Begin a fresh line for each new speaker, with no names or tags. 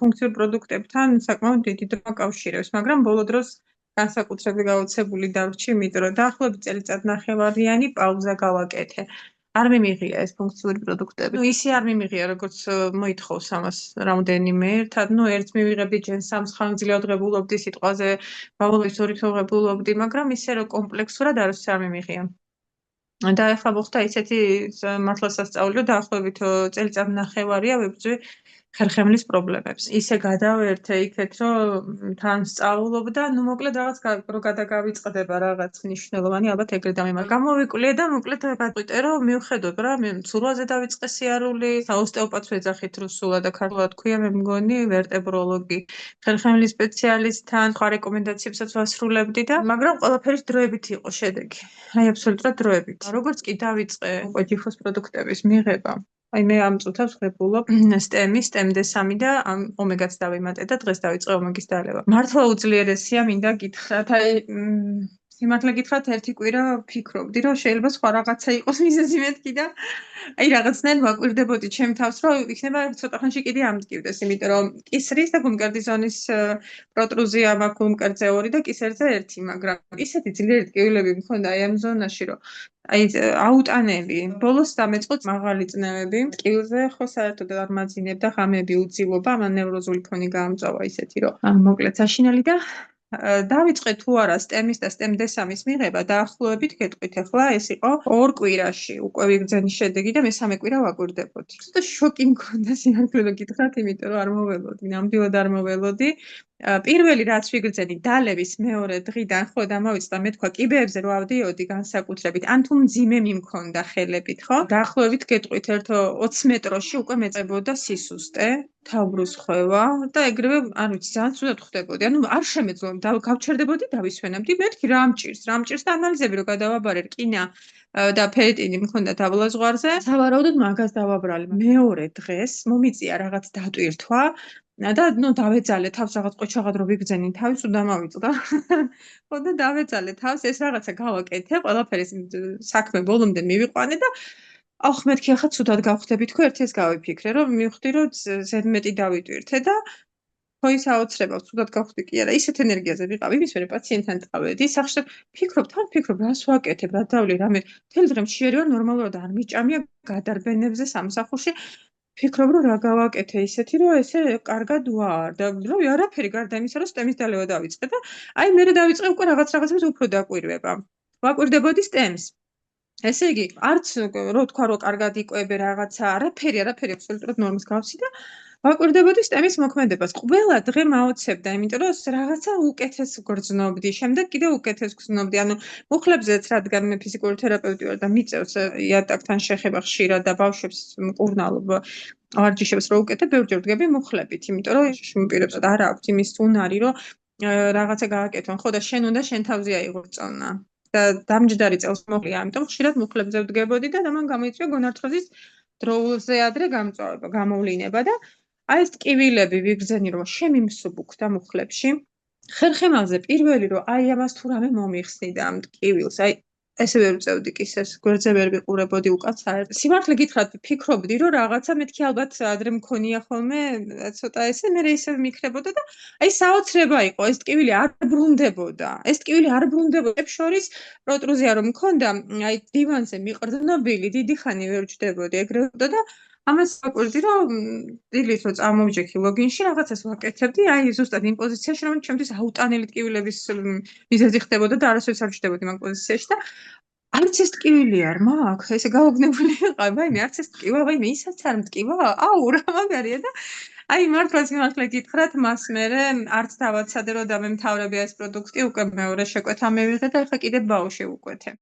ფუნქციურ პროდუქტებთან საკმაოდ დიდი დრო აკავშირებს, მაგრამ ბოლო დროს განსაკუთრებით გაოცებული დავრჩი, იმიტომ რომ დაახლოებით წელიწადნახევარიანი პაუზა გავაკეთე. არ მიმიღია ეს ფუნქციური პროდუქტები. ისე არ მიმიღია, როგორც მოითხოვს ამას რამდენიმე ერთად. ერთ მივიღებდი ჯერ 3 ხანგრძლივად ღებულობდი სიტყვაზე, ბავშვობის 2 თვე ღებულობდი, მაგრამ ისე რომ კომპლექსურად არასდროს არ მიმიღია. და ახლა მოხდა ისეთი მართლა სასწაული, რომ დაახლოებით წელიწადნახევარია ვებრძვი ხერხემლის პრობლემებს. ისე გადავერთე იქეთ, რომ თან სწავლობდა, მოკლედ რაღაც რო გადაგავიწყდება რაღაც მნიშვნელოვანი, ალბათ ეგრე დამემართა. გამოვიკვლიე და მოკლედ გადავიტე, რომ მივხედოთ რა, მე მცურვაზე დავიწყე სიარული, ოსტეოპატს ვეძახით რუსულად და ქართულად ქვია, მე მგონი ვერტებროლოგი. ხერხემლის სპეციალისტთან სხვა რეკომენდაციებსაც ვასრულებდი და მაგრამ ყველაფერი დროებით იყო შედეგი. აბსოლუტურად დროებით. როგორც კი დავიწყე უკვე ჯიფოს პროდუქტების მიღება, მე ამ წუთებს ღებულობ STEM-D3 და ომეგაც დავიმატე და დღეს დავიწყე ომეგის დალევა. მართლა უძლიერესია, მინდა გითხრათ, სიმართლე გითხრათ, ერთი კვირა ვფიქრობდი, რომ შეიძლება სხვა რაღაცა იყოს მიზეზი მეთქი და რაღაცნაირად ვაკვირდებოდი ჩემ თავს, რომ იქნება ცოტა ხანში კიდე ამტკივდეს, იმიტომ რომ კისრის და გულმკერდის ზონის პროტრუზია მაქვს გულმკერდზე 2 და კისერზე 1, მაგრამ ისეთი ძლიერი ტკივილები მქონდა ამ ზონაში, რომ აუტანელი, ბოლოს დამეწყო მაღალი წნევები, ტკივილზე ხო საერთოდ არ მაძინებდა, ღამეები უძილობა, ამან ნევროზული ფონი გაამწვავა ისეთი, რომ მოკლედ საშინელი და დავიწყე თუ არა STEM-ის და STEM-D3-ის მიღება, დაახლოებით გეტყვით ახლა ეს იყო 2 კვირაში უკვე ვიგრძენი შედეგი და მესამე კვირა ვაკვირდებოდი. ცოტა შოკი მქონდა სიმართლე გითხრათ, იმიტომ რომ არ მოველოდი, ნამდვილად არ მოველოდი. პირველი რაც ვიგრძენი დალევის მეორე დღიდან ხო დამავიწყდა, მე თქვა კიბეებზე რო ავდიოდი განსაკუთრებით, ან თუ მძიმე მიმქონდა ხელებით, ხო? დაახლოებით გეტყვით 20 მეტროში უკვე მეწებოდა სისუსტე, თავბრუსხვევა და ეგრევე, არ ვიცი, ძალიან ცუდად ხდებოდი. არ შემეძლო, გავჩერდებოდი, დავისვენებდი, მეთქი რა მჭირს და ანალიზები რო გადავაბარე, რკინა და ფერიტინი მქონდა დაბლა ზღვარზე, სავარაუდოდ მაგას დავაბრალი. მეორე დღეს მომიწია რაღაც დატვირთვა და დავეძალე თავს რაღაც ყოჩაღად რო ვიგრძენი თავის ու დამავიწყდა. ხო და დავეძალე თავს, ეს რაღაცა გავაკეთე, ყველაფერი საქმე ბოლომდე მივიყვანე და მეთქი ახლა ცუდად გავხდები თქო, ერთი ეს გავიფიქრე, რომ მივხვდი, რომ ზედმეტი დავიტვირთე და ხო ის აოცრება, ცუდად გავხდი კი არა, ისეთ ენერგიაზე ვიყავ, იმის მერე პაციენტთან წავედი, სახში ფიქრობ, რას ვაკეთებ, რა დავლი, რამე, მთელი დღე მშიერი ვარ, ნორმალურად არ მიჭამია გადარბენებზე სამსახურში. ფიქრობ, რომ რა გავაკეთე ისეთი, რომ ესე კარგად ვარ და რომ არაფერი გარდა იმისა, რომ STEM-ის დალევა დავიწყე და მერე დავიწყე უკვე რაღაცებს უფრო დაკვირვება. ვაკვირდებოდი STEM-ს. ესე იგი, არც რო თქვა, რომ კარგად იკვებე რაღაცა, არაფერი აბსოლუტურად ნორმის გავსი და ვაკვირდებოდი STEM-ის მოქმედებას. ყველა დღე მაოცებდა, იმიტომ რომ რაღაცა უკეთეს გრძნობდი, შემდეგ კიდე უკეთეს გრძნობდი. მუხლებზეც, რადგან მე ფიზიკური თერაპევტი ვარ და მიწევს იატაკთან შეხება ხშირად და ბავშვებს მკურნალობ ვარჯიშებს რო უკეთებ, ბევრჯერ ვდგები მუხლებით, იმიტომ რომ შემპირებს არ აქვს იმის უნარი, რომ რაღაცა გააკეთონ, ხო და შენ უნდა შენ თავზე აიღო წონა. და დამჯდარი წელს მოყია, ამიტომ ხშირად მუხლებზე ვდგებოდი და მან გამოიწვია გონართროზის დროულზე ადრე გამოვლინება და ეს ტკივილები ვიგრძენი, რომ შემიმსუბუქდა მუხლებში. ხერხემალზე პირველი, რომ ამას თუ რამე მომიხსნიდა ამ ტკივილს, ესე ვერ ვწევდი კისერს, გვერდზე ვერ ვიყურებოდი უკან საერთოდ. სიმართლე გითხრათ, ფიქრობდი, რომ რაღაცა მეთქი ალბათ ადრე მქონია ხოლმე, ცოტა ესე, მე ისევ მიქრებოდა და საოცრება იყო, ეს ტკივილი არ ბრუნდებოდა. შორის პროტრუზია რომ მქონდა, დივანზე მიყრდნობილი, დიდი ხანი ვერ ვჯდებოდი, ეგრევე და ამას ვაკვირდი, რომ დილით რო წამოვიჯექი ლოგინში, რაღაცას ვაკეთებდი, ზუსტად იმ პოზიციაში, რომ ჩემთვის აუტანელი ტკივილების მიზეზი ხდებოდა და არასოდეს არ ვჯდებოდი მაგ პოზიციაში და არც ეს ტკივილი არ მაქვს, ესე გაუგნებული ვიყავ, არც ეს ტკივა, ისაც არ მტკივა, რა მაგარია და მართლა სიმართლე გითხრათ, მას მერე არც დავაცადე, რომ დამემთავრებია ეს პროდუქტი, უკვე მეორე შეკვეთა მივიღე და ახლა კიდე ბაუში ვუკვეთე.